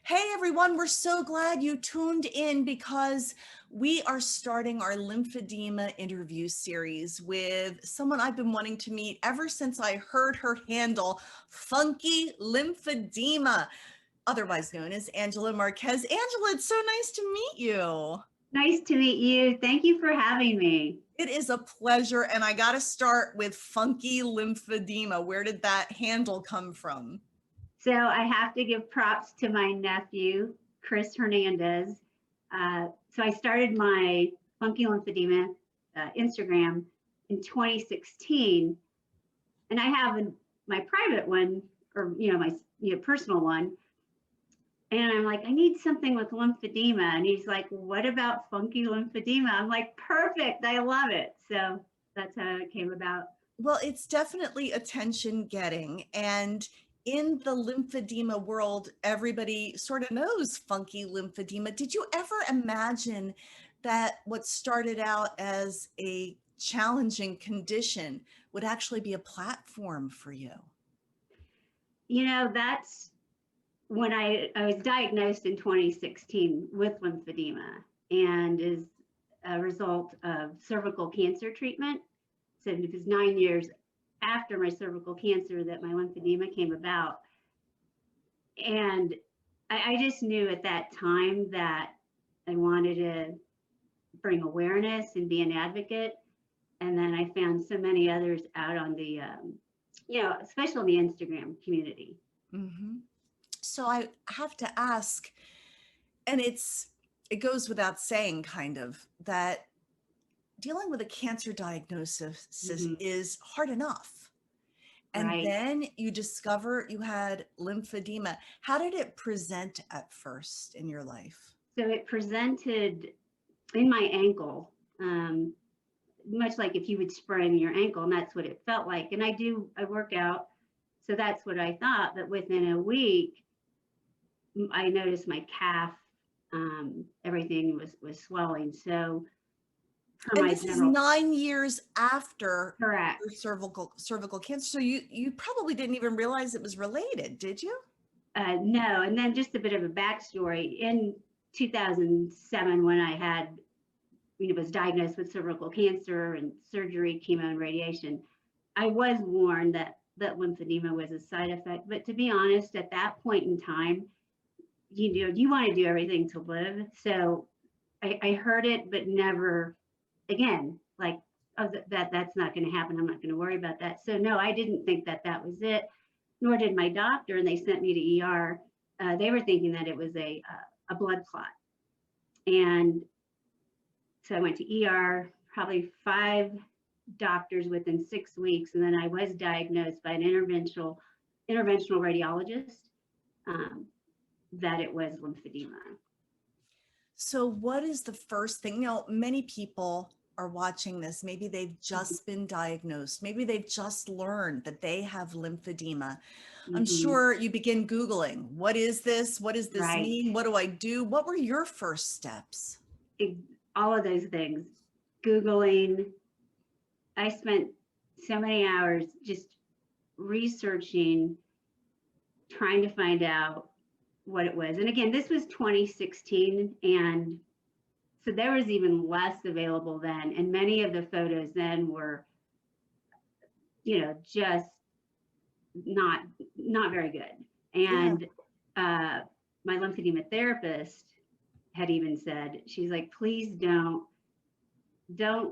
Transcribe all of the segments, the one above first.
Hey everyone, we're so glad you tuned in because we are starting our lymphedema interview series with someone I've been wanting to meet ever since I heard her handle, Funky Lymphedema, otherwise known as Angela Marquez. Angela, it's so nice to meet you. Nice to meet you. Thank you for having me. It is a pleasure, and I got to start with Funky Lymphedema. Where did that handle come from? So I have to give props to my nephew, Chris Hernandez. So I started my Funky Lymphedema Instagram in 2016, and I have my private one, or my personal one. And I'm like, I need something with lymphedema. And he's like, what about Funky Lymphedema? I'm like, perfect. I love it. So that's how it came about. Well, it's definitely attention getting. And in the lymphedema world, everybody sort of knows funky lymphedema. Did you ever imagine that what started out as a challenging condition would actually be a platform for you? That's when I was diagnosed in 2016 with lymphedema, and is a result of cervical cancer treatment. So it was 9 years after my cervical cancer that my lymphedema came about. And I just knew at that time that I wanted to bring awareness and be an advocate. And then I found so many others out on the, especially in the Instagram community. Mm-hmm. So I have to ask, and it goes without saying kind of that dealing with a cancer diagnosis Mhm. is hard enough. And Right. then you discover you had lymphedema. How did it present at first in your life? So it presented in my ankle, much like if you would sprain your ankle, and that's what it felt like. And I work out, so that's what I thought. But within a week, I noticed my calf, everything was swelling. So per And my this is general, 9 years after your correct. cervical cancer. So you probably didn't even realize it was related, did you? No, and then just a bit of a backstory. In 2007, when I was diagnosed with cervical cancer and surgery, chemo, and radiation, I was warned that lymphedema was a side effect. But to be honest, at that point in time, you want to do everything to live. So I heard it, but never again, like, oh, that's not going to happen. I'm not going to worry about that. So no, I didn't think that was it, nor did my doctor. And they sent me to ER. They were thinking that it was a blood clot. And so I went to ER, probably 5 doctors within 6 weeks. And then I was diagnosed by an interventional radiologist, um, that it was lymphedema. So what is the first thing? Many people are watching this. Maybe they've just been diagnosed. Maybe they've just learned that they have lymphedema. I'm Mm-hmm. sure you begin Googling, what is this? What does this Right. mean? What do I do? What were your first steps? It, all of those things. Googling. I spent so many hours just researching, trying to find out what it was. And again, this was 2016. And so there was even less available then. And many of the photos then were, just not not very good. Yeah. And my lymphedema therapist had even said, she's like, please don't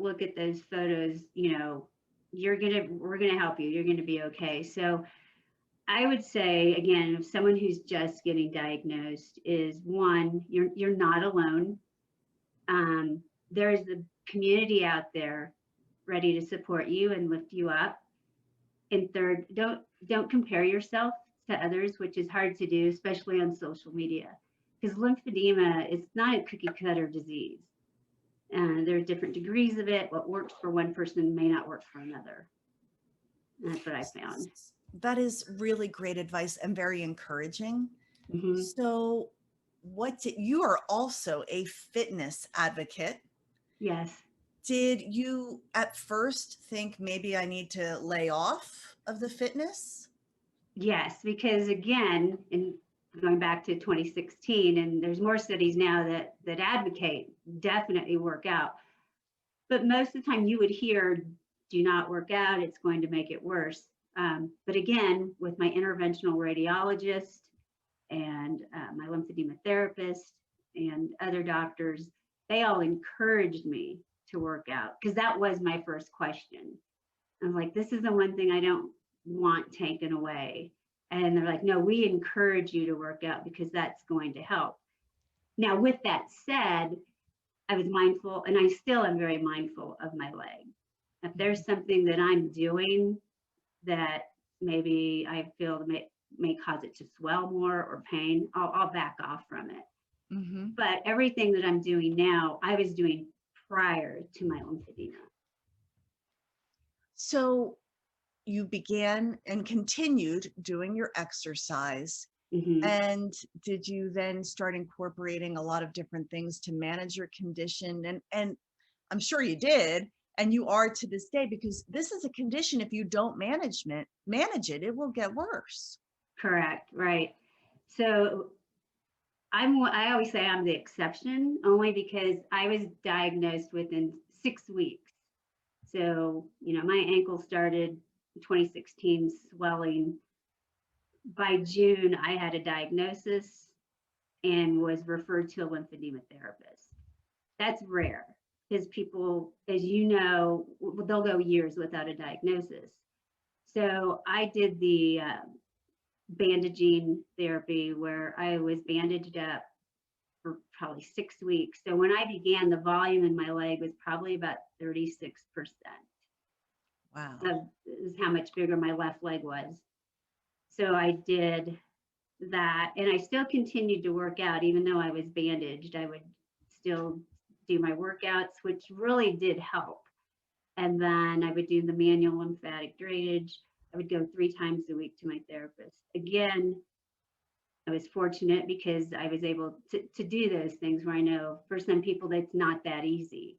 look at those photos. We're gonna help you. You're gonna be okay. So I would say again, if someone who's just getting diagnosed, is one, you're not alone. There's a community out there ready to support you and lift you up. And third, don't compare yourself to others, which is hard to do, especially on social media, because lymphedema is not a cookie cutter disease. And there are different degrees of it. What works for one person may not work for another. And that's what I found. That is really great advice and very encouraging. Hmm. So, you are also a fitness advocate. Yes. Did you at first think maybe I need to lay off of the fitness? Yes, because again, and going back to 2016, and there's more studies now that advocate definitely work out. But most of the time you would hear, do not work out, it's going to make it worse. But again, with my interventional radiologist and my lymphedema therapist and other doctors, they all encouraged me to work out because that was my first question. I was like, this is the one thing I don't want taken away. And they're like, no, we encourage you to work out because that's going to help. Now, with that said, I was mindful, and I still am very mindful of my leg. If there's something that I'm doing that maybe I feel may cause it to swell more or pain, I'll back off from it. Mm-hmm. But everything that I'm doing now, I was doing prior to my lymphedema. So you began and continued doing your exercise. Mm-hmm. And did you then start incorporating a lot of different things to manage your condition? And I'm sure you did, and you are to this day, because this is a condition, if you don't manage it, it will get worse. Correct, right. So I always say I'm the exception only because I was diagnosed within 6 weeks. So, my ankle started in 2016 swelling. By June, I had a diagnosis and was referred to a lymphedema therapist. That's rare because people, as you know, they'll go years without a diagnosis. So I did the bandaging therapy where I was bandaged up for probably 6 weeks. So when I began, the volume in my leg was probably about 36%. Wow. Of is how much bigger my left leg was. So I did that, and I still continued to work out even though I was bandaged. I would still do my workouts, which really did help. And then I would do the manual lymphatic drainage. I would go 3 times a week to my therapist. Again, I was fortunate because I was able to do those things where I know for some people that's not that easy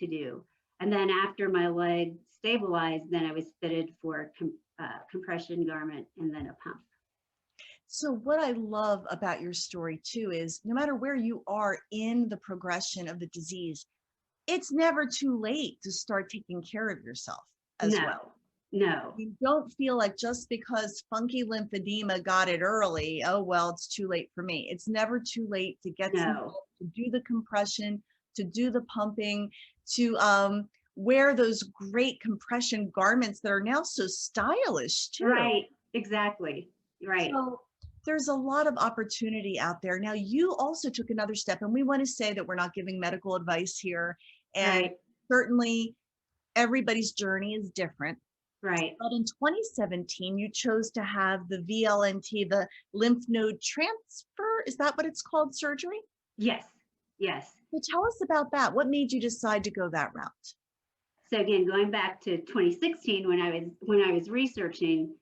to do. And then after my leg stabilized, then I was fitted for a compression garment and then a pump. So what I love about your story too is no matter where you are in the progression of the disease, it's never too late to start taking care of yourself as well. No. You don't feel like just because funky lymphedema got it early, oh, well, it's too late for me. It's never too late to get some help, to do the compression, to do the pumping, to wear those great compression garments that are now so stylish too. Right, exactly. Right. So there's a lot of opportunity out there. Now, you also took another step, and we want to say that we're not giving medical advice here. And certainly everybody's journey is different. Right. But in 2017, you chose to have the VLNT, the lymph node transfer. Is that what it's called, surgery? Yes. So tell us about that. What made you decide to go that route? So again, going back to 2016, when I was researching,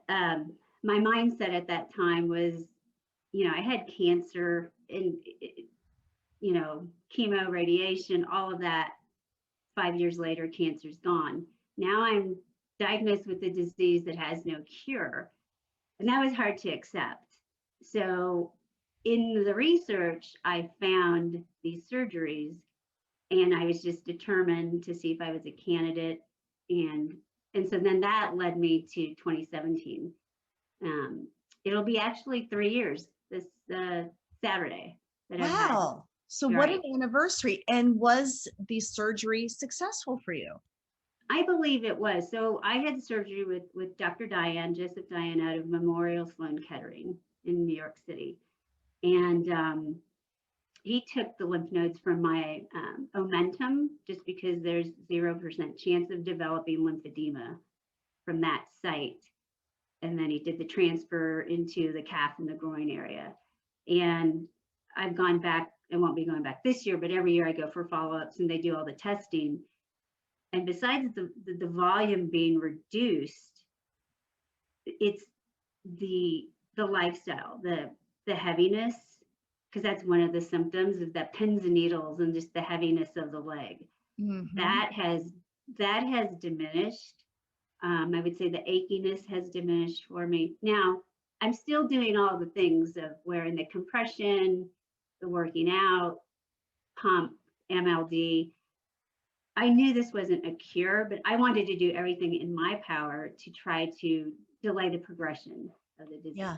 my mindset at that time was, I had cancer and, chemo, radiation, all of that. 5 years later, cancer's gone. Now I'm diagnosed with a disease that has no cure. And that was hard to accept. So in the research, I found these surgeries, and I was just determined to see if I was a candidate. And so then that led me to 2017. It'll be actually 3 years this Saturday that I've had. Wow. So what an anniversary. And was the surgery successful for you? I believe it was. So I had surgery with Dr. Joseph Diane out of Memorial Sloan Kettering in New York City. And he took the lymph nodes from my omentum just because there's 0% chance of developing lymphedema from that site. And then he did the transfer into the calf and the groin area. And I've gone back, I won't be going back this year, but every year I go for follow-ups and they do all the testing. And besides the volume being reduced, it's the lifestyle, the heaviness, because that's one of the symptoms of that pins and needles and just the heaviness of the leg. Mm-hmm. That has diminished. I would say the achiness has diminished for me. Now, I'm still doing all the things of wearing the compression, the working out, pump, MLD. I knew this wasn't a cure, but I wanted to do everything in my power to try to delay the progression of the disease. Yeah.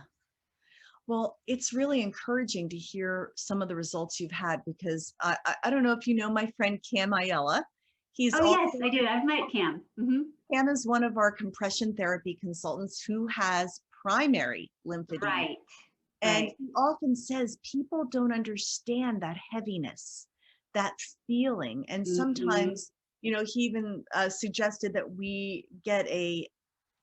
Well, it's really encouraging to hear some of the results you've had because I don't know if you know my friend Cam Ayela. He's Oh, yes, also I do. I've met Cam. Cam is one of our compression therapy consultants who has primary lymphedema. Right, And right. he often says people don't understand that heaviness, that feeling. And Hmm. sometimes, he even suggested that we get a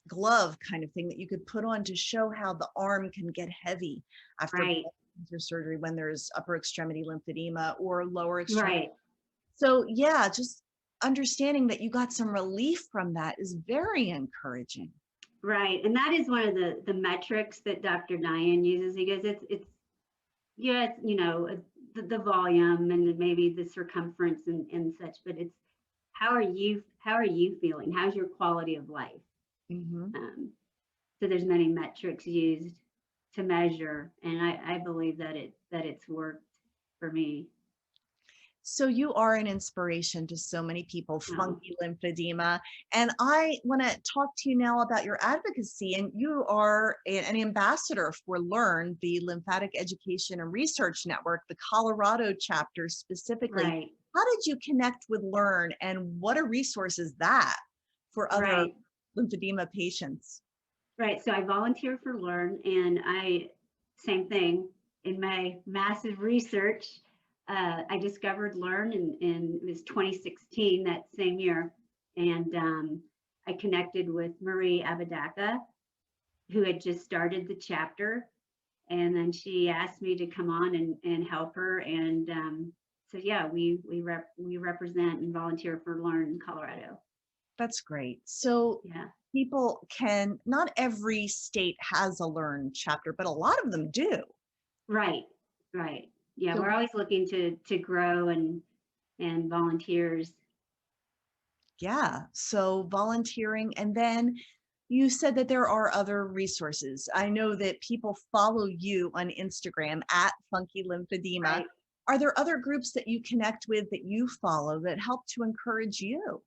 glove kind of thing that you could put on to show how the arm can get heavy after Right, breast cancer surgery when there's upper extremity lymphedema or lower extremity. right, So yeah, just understanding that you got some relief from that is very encouraging. right. And that is one of the metrics that Dr. Diane uses. He goes, it's yeah, it's, the volume and maybe the circumference and such, but it's how are you feeling? How's your quality of life? Hmm. Um, so there's many metrics used to measure, and I believe that it's worked for me. So you are an inspiration to so many people, Oh, funky lymphedema. And I want to talk to you now about your advocacy. And you are an ambassador for Learn, the Lymphatic Education and Research Network, the Colorado chapter specifically. right, How did you connect with Learn and what a resource is that for other right, lymphedema patients? right. So I volunteer for Learn, and same thing in my massive research. I discovered Learn in it was 2016, that same year, and I connected with Marie Abadaka, who had just started the chapter, and then she asked me to come on and help her, and so yeah, we represent and volunteer for Learn in Colorado. That's great. So Yeah, people can, not every state has a Learn chapter, but a lot of them do. right, right. Yeah, So we're always looking to grow and volunteers. yeah, so volunteering. And then you said that there are other resources. I know that people follow you on Instagram at Funky Lymphedema. Right, Are there other groups that you connect with that you follow that help to encourage you?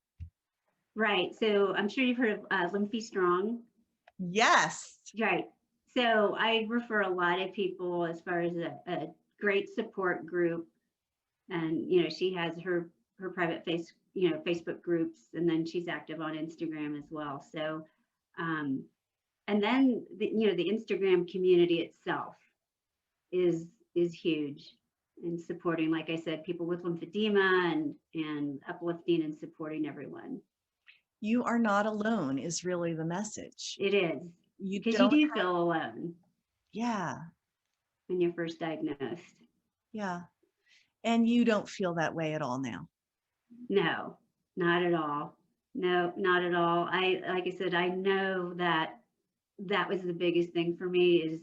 right. So I'm sure you've heard of Lymphy Strong. Yes. Right. So I refer a lot of people as far as a great support group, and she has her private Facebook groups, and then she's active on Instagram as well. So um, and then the Instagram community itself is is huge in supporting, like I said, people with lymphedema and uplifting and supporting everyone. You are not alone is really the message. It is, You because you don't, do feel alone yeah, when you're first diagnosed. yeah. And you don't feel that way at all now. No, not at all. No, not at all. Like I said, I know that was the biggest thing for me, is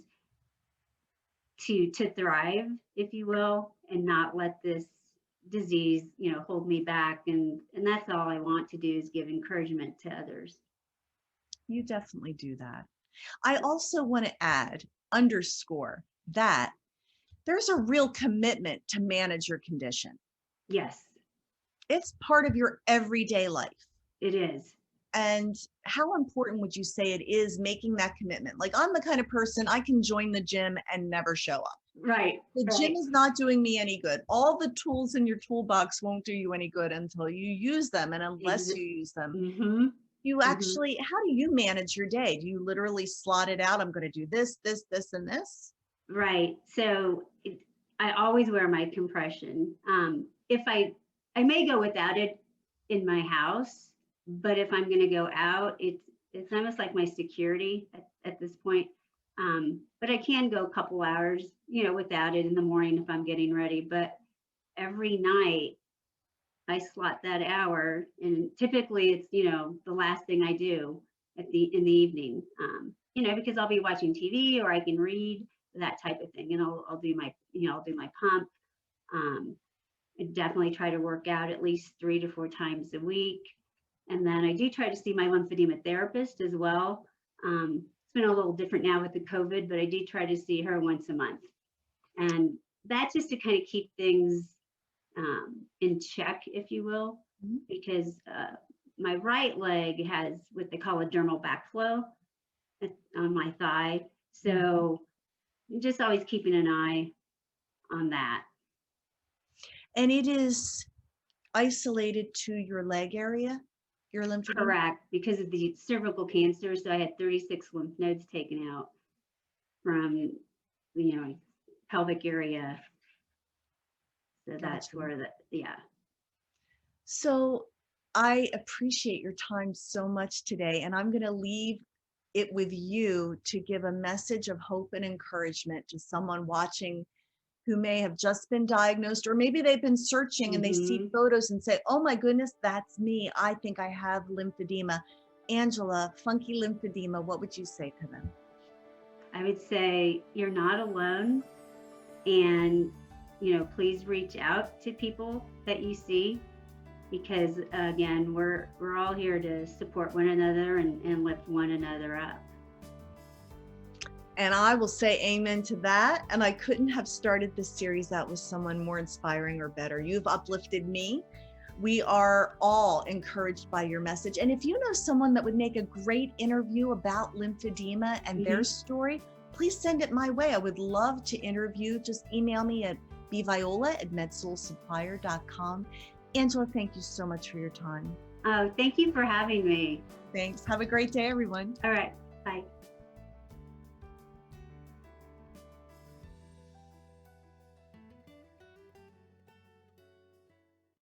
to thrive, if you will, and not let this disease, hold me back. And that's all I want to do, is give encouragement to others. You definitely do that. I also want to add, underscore that there's a real commitment to manage your condition. Yes, It's part of your everyday life. it is. And how important would you say it is making that commitment? Like, I'm the kind of person I can join the gym and never show up. Right, The gym right. is not doing me any good. All the tools in your toolbox won't do you any good until you use them. And unless you use them, Mm-hmm. you Mm-hmm. actually, how do you manage your day? Do you literally slot it out? I'm going to do this, this, this, and this. Right. So I always wear my compression. If I may go without it in my house, but if I'm going to go out, it's almost like my security at this point. But I can go a couple hours, without it in the morning if I'm getting ready. But every night I slot that hour, and typically it's the last thing I do in the evening. Because I'll be watching TV, or I can read, that type of thing, and I'll do my I'll do my pump. Um, I definitely try to work out at least 3 to 4 times a week, and then I do try to see my lymphedema therapist as well. It's been a little different now with the COVID, but I do try to see her once a month. And that's just to kind of keep things in check, if you will, Mhm. because my right leg has what they call a dermal backflow on my thigh. So just always keeping an eye on that. And it is isolated to your leg area, your lymphedema? Correct, because of the cervical cancer. So I had 36 lymph nodes taken out from, pelvic area. So that's Gotcha. where yeah. So I appreciate your time so much today, and I'm going to leave it with you to give a message of hope and encouragement to someone watching who may have just been diagnosed, or maybe they've been searching and they see Mm-hmm. photos and say, oh my goodness, that's me. I think I have lymphedema. Angela, funky lymphedema, what would you say to them? I would say you're not alone, and please reach out to people that you see, because again, we're all here to support one another and lift one another up. And I will say amen to that. And I couldn't have started this series out with someone more inspiring or better. You've uplifted me. We are all encouraged by your message. And if you know someone that would make a great interview about lymphedema and their story, please send it my way. I would love to interview. Just email me at bviola@medsoulsupplier.com. Angela, thank you so much for your time. Oh, thank you for having me. Thanks. Have a great day, everyone. All right. Bye.